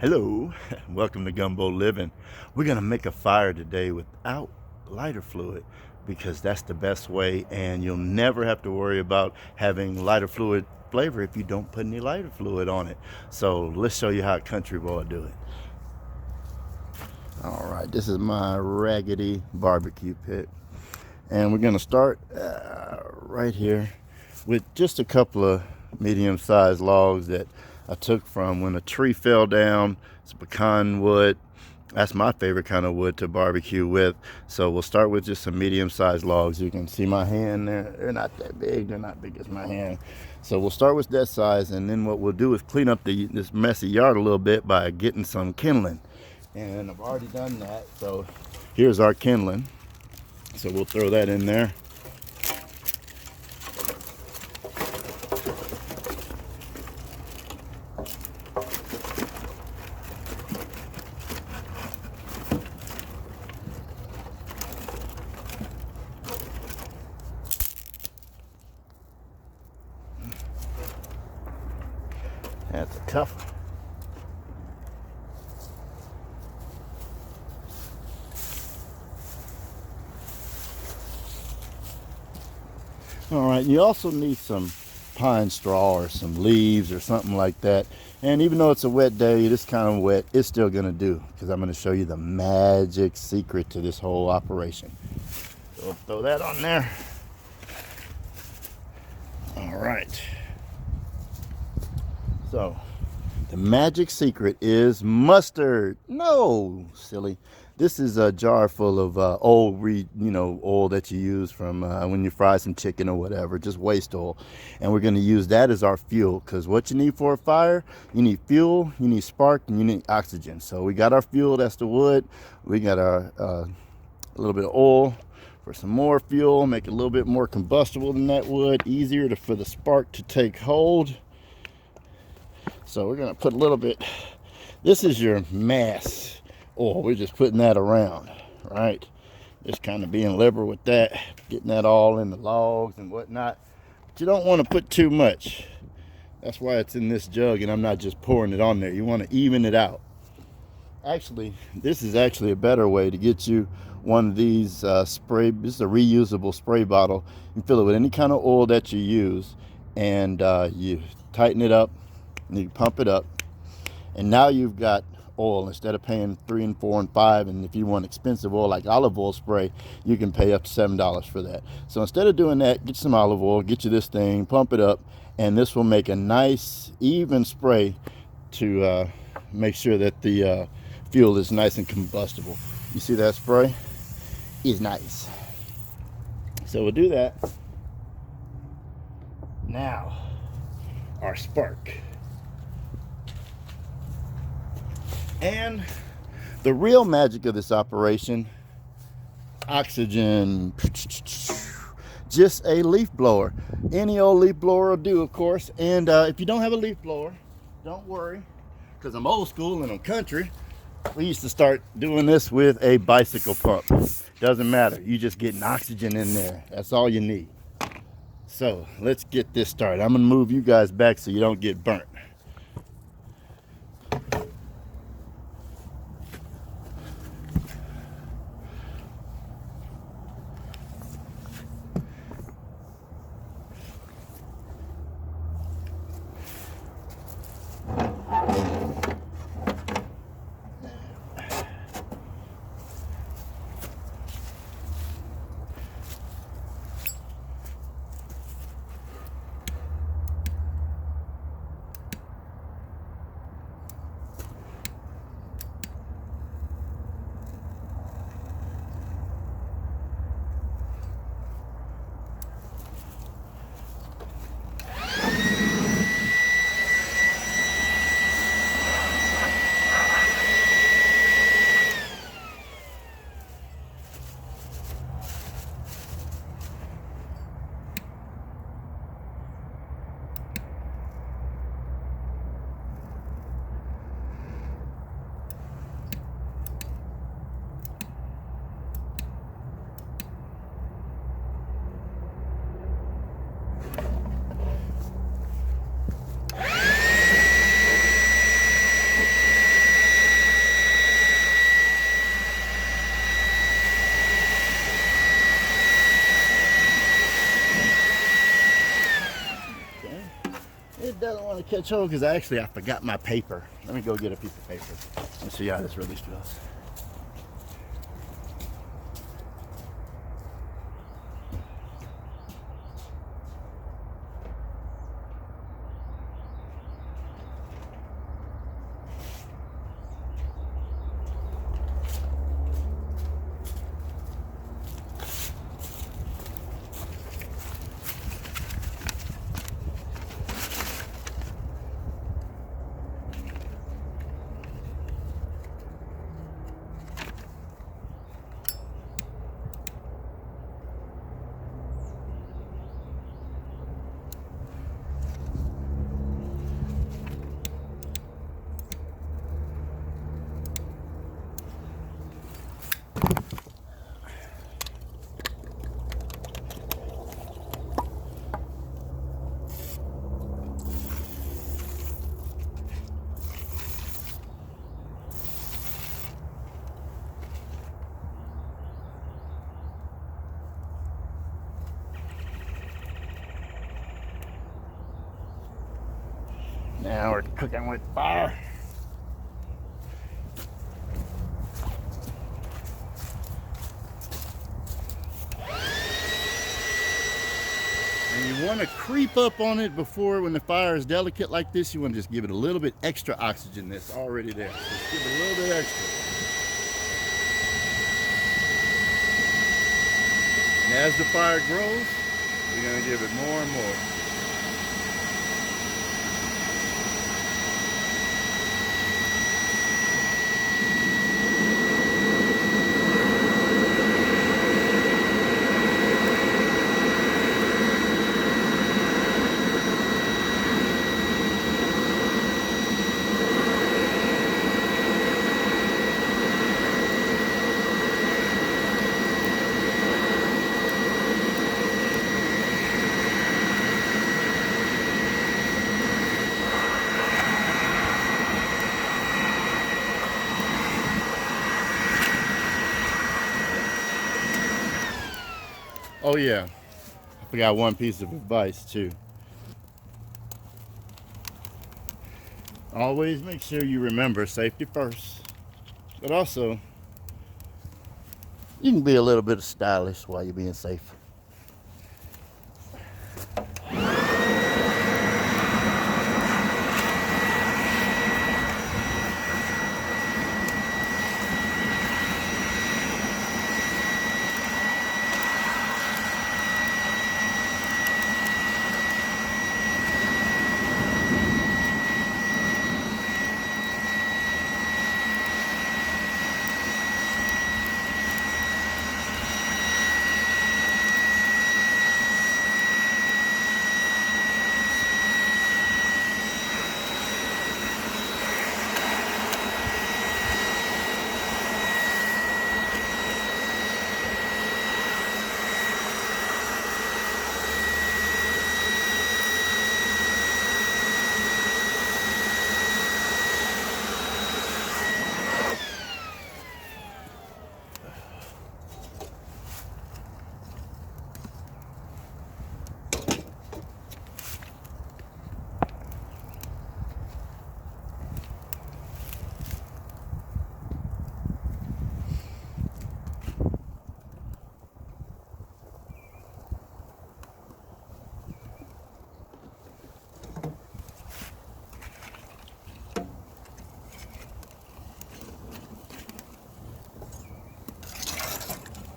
Hello, welcome to Gumbo Living. We're gonna make a fire today without lighter fluid because that's the best way, and you'll never have to worry about having lighter fluid flavor if you don't put any lighter fluid on it. So let's show you how Country Boy do it. All right, this is my raggedy barbecue pit, and we're gonna start right here with just a couple of medium-sized logs that I took from when a tree fell down. It's pecan wood. That's my favorite kind of wood to barbecue with. So we'll start with just some medium-sized logs. You can see my hand there. They're not that big. They're not big as my hand. So we'll start with that size, and then what we'll do is clean up this messy yard a little bit by getting some kindling. And I've already done that. So here's our kindling. So we'll throw that in there. That's a tough one. All right, you also need some pine straw or some leaves or something like that. And even though it's a wet day, this kind of wet, it's still gonna do, because I'm gonna show you the magic secret to this whole operation. So we'll throw that on there. All right. So the magic secret is mustard. No, silly. This is a jar full of old, oil that you use from when you fry some chicken or whatever, just waste oil. And we're going to use that as our fuel, because what you need for a fire, you need fuel, you need spark, and you need oxygen. So we got our fuel, that's the wood. We got our a little bit of oil for some more fuel, make it a little bit more combustible than that wood, easier for the spark to take hold. So we're going to put a little bit, this is your mass oil. We're just putting that around, right? Just kind of being liberal with that, getting that all in the logs and whatnot. But you don't want to put too much. That's why it's in this jug and I'm not just pouring it on there. You want to even it out. Actually, this is actually a better way to get you one of these spray. This is a reusable spray bottle. You fill it with any kind of oil that you use, and you tighten it up and you pump it up, and now you've got oil instead of paying $3 and $4 and $5. And if you want expensive oil like olive oil spray, you can pay up to $7 for that. So instead of doing that, get some olive oil, get you this thing, pump it up, and this will make a nice even spray to make sure that the fuel is nice and combustible. You see that spray? It's nice. So we'll do that. Now, our spark. And the real magic of this operation, oxygen. Just a leaf blower. Any old leaf blower will do, of course. And if you don't have a leaf blower, don't worry, because I'm old school and I'm country. We used to start doing this with a bicycle pump. Doesn't matter. You just getting oxygen in there. That's all you need. So let's get this started. I'm going to move you guys back so you don't get burnt. doesn't want to catch hold because I forgot my paper. Let me go get a piece of paper. Let's see how this really feels. Now we're cooking with fire. And you want to creep up on it before, when the fire is delicate like this, you want to just give it a little bit extra oxygen that's already there. Just give it a little bit extra. And as the fire grows, we're going to give it more and more. Oh yeah, I forgot one piece of advice too. Always make sure you remember safety first, but also you can be a little bit stylish while you're being safe.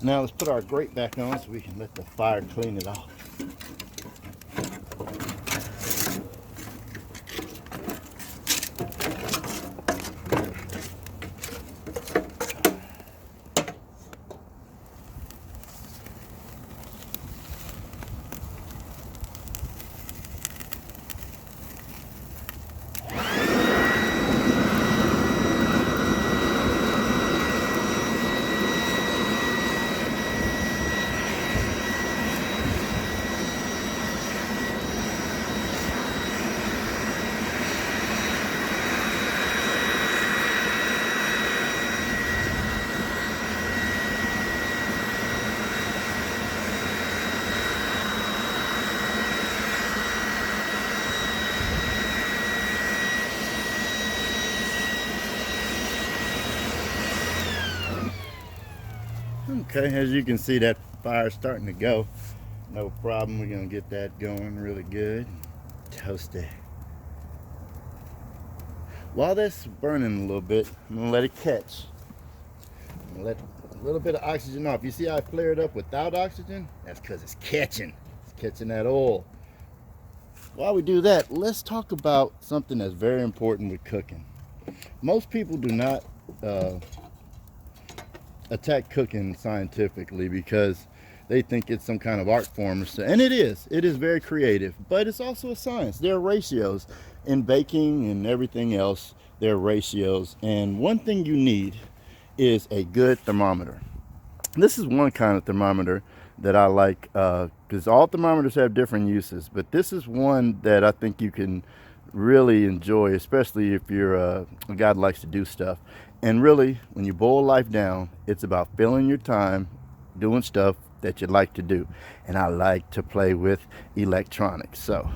Now let's put our grate back on so we can let the fire clean it off. Okay, as you can see, that fire's starting to go. No problem. We're gonna get that going really good. Toast it. While that's burning a little bit, I'm gonna let it catch. I'm gonna let a little bit of oxygen off. You see how I flared up without oxygen? That's because it's catching. It's catching that oil. While we do that, let's talk about something that's very important with cooking. Most people do not attack cooking scientifically because they think it's some kind of art form or so. And it is very creative, but it's also a science. There are ratios in baking and everything else. There are ratios, and one thing you need is a good thermometer. This is one kind of thermometer that I like, because all thermometers have different uses, but this is one that I think you can really enjoy, especially if you're a guy that likes to do stuff. And really, when you boil life down, it's about filling your time doing stuff that you like to do. And I like to play with electronics. So